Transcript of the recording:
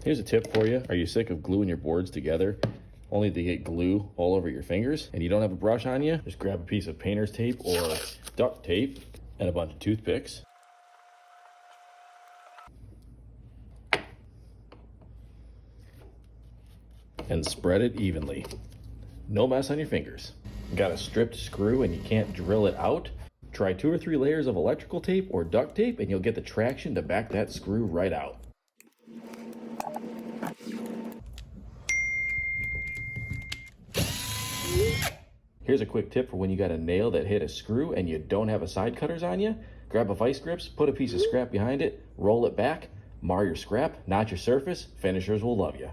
Here's a tip for you. Are you sick of gluing your boards together only to get glue all over your fingers and you don't have a brush on you? Just grab a piece of painter's tape or duct tape and a bunch of toothpicks. And spread it evenly. No mess on your fingers. Got a stripped screw and you can't drill it out? Try 2 or 3 layers of electrical tape or duct tape and you'll get the traction to back that screw right out. Here's a quick tip for when you got a nail that hit a screw and you don't have a side cutters on you. Grab a vice grips, put a piece of scrap behind it, roll it back, mar your scrap, not your surface. Finishers will love you.